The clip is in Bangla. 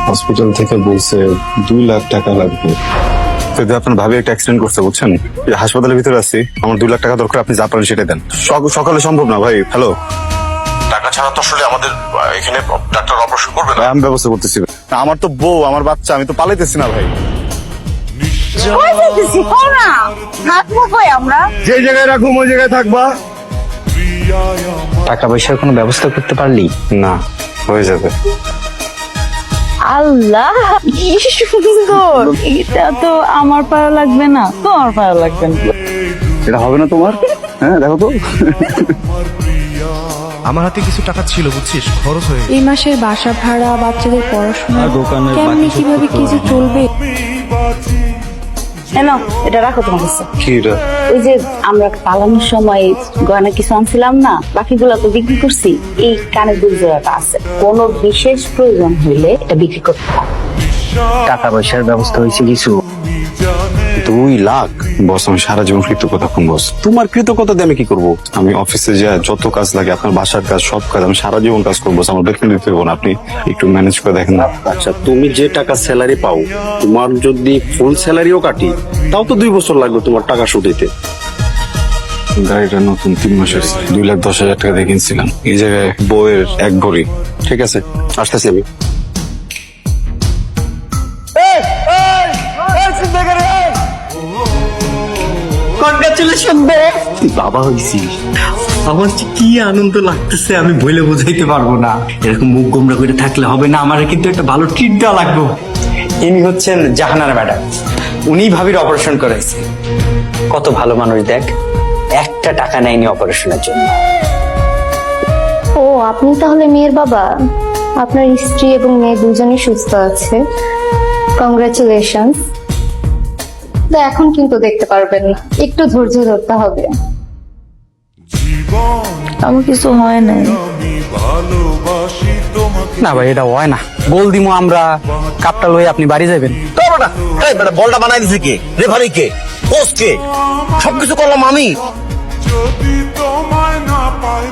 হসপিটাল থেকে বলছে 2 লাখ টাকা লাগবে। যদি আপনার ভাবি একটা অ্যাক্সিডেন্ট করছে বুঝছেন, হাসপাতালের ভিতরে আছি, আমার 2 লাখ টাকা দরকার, আপনি যা পারেন সেটা দেন। সকালে সম্ভব না ভাই। হ্যালো, টাকা ছাড়া তো আসলে আমাদের এখানে ডাক্তার অপারেশন করবে না। ভাই আমি ব্যবস্থা করতেছি। আমার তো বউ, আমার বাচ্চা, আমি তো পালাইতেছি না ভাই। যে জায়গায় রাখুম ওই জায়গায় থাকবা। টাকা পয়সার কোনো ব্যবস্থা করতে পারলি? না, হয়ে যাবে। আল্লাহ কি সুন্দর! এটা তো আমার পায়ে লাগবে না, তোমার পায়ে লাগবে না। এটা হবে না তোমার? হ্যাঁ দেখো তো। আমার হাতে কিছু টাকা ছিল বুঝছিস, খরচ হয়ে এই মাসের বাসা ভাড়া, বাচ্চাদের পড়াশোনা, দোকানের কেমনি কিভাবে কি যে চলবে। নাও, এটা রাখো তোমার কাছে। কি এটা? ওই যে আমরা পালানোর সময় গয়না কিছু আনছিলাম না, বাকিগুলো তো বিক্রি করছি। এই কানের দুল জোড়াটা আছে, কোনো বিশেষ প্রয়োজন হইলে এটা বিক্রি করতে হবে। টাকা পয়সার ব্যবস্থা হয়েছে কিছু? 2 লাখ? বস, আমি সারা জীবন কৃতজ্ঞতা কোন বস। তোমার কৃতজ্ঞতা দিয়ে আমি কি করবো? আমি অফিসে যাই, যত কাজ লাগে, আপনার বাসার কাজ, সব কাজ আমি সারা জীবন কাজ করবো। আমার বেতন দিতে হবে না, আপনি একটু ম্যানেজ করে দেখেন না। আচ্ছা, তুমি যে টাকা স্যালারি পাও, তোমার যদি ফুল স্যালারিও কাটি, তাও তো 2 বছর লাগবে তোমার টাকা শুধিতে। গাড়িটা নতুন, 3 মাসের, 2,10,000 টাকা দিয়ে কিনছিলাম। এই জায়গায় বইয়ের 1 ভরি। ঠিক আছে, আসতেছি আমি। কনগ্রাচুলেশন বাবা হইছিস। আমার যে কি আনন্দ লাগতেছে আমি বলে বোঝাইতে পারবো না। এরকম মুখ গোমরা করে থাকলে হবে না, আমার কিন্তু একটা ভালো ট্রিট দেওয়া লাগবে। ইনি হচ্ছেন জাহানারা ম্যাডাম, উনি ভাবির অপারেশন করাইছে। কত ভালো মানুষ দেখ, একটা টাকা নেয়নি অপারেশনের জন্য। ও, আপনি তাহলে মেয়ের বাবা? আপনার স্ত্রী এবং মেয়ে দুজনেই সুস্থ আছে, কংগ্রাচুলেশনস। তো এখন কিন্তু দেখতে পারবেন না, একটু ধৈর্য ধরতে হবে। আমার কিছু হয় নাই। না ভাই, এটা হয় না। গোল দিমু আমরা, কাপটা লই আপনি বাড়ি যাবেন। বলটা বানাই দিছে কে? রেফারি কে? কোচ কে? সবকিছু করলাম আমি। যদি তোমায় না পাই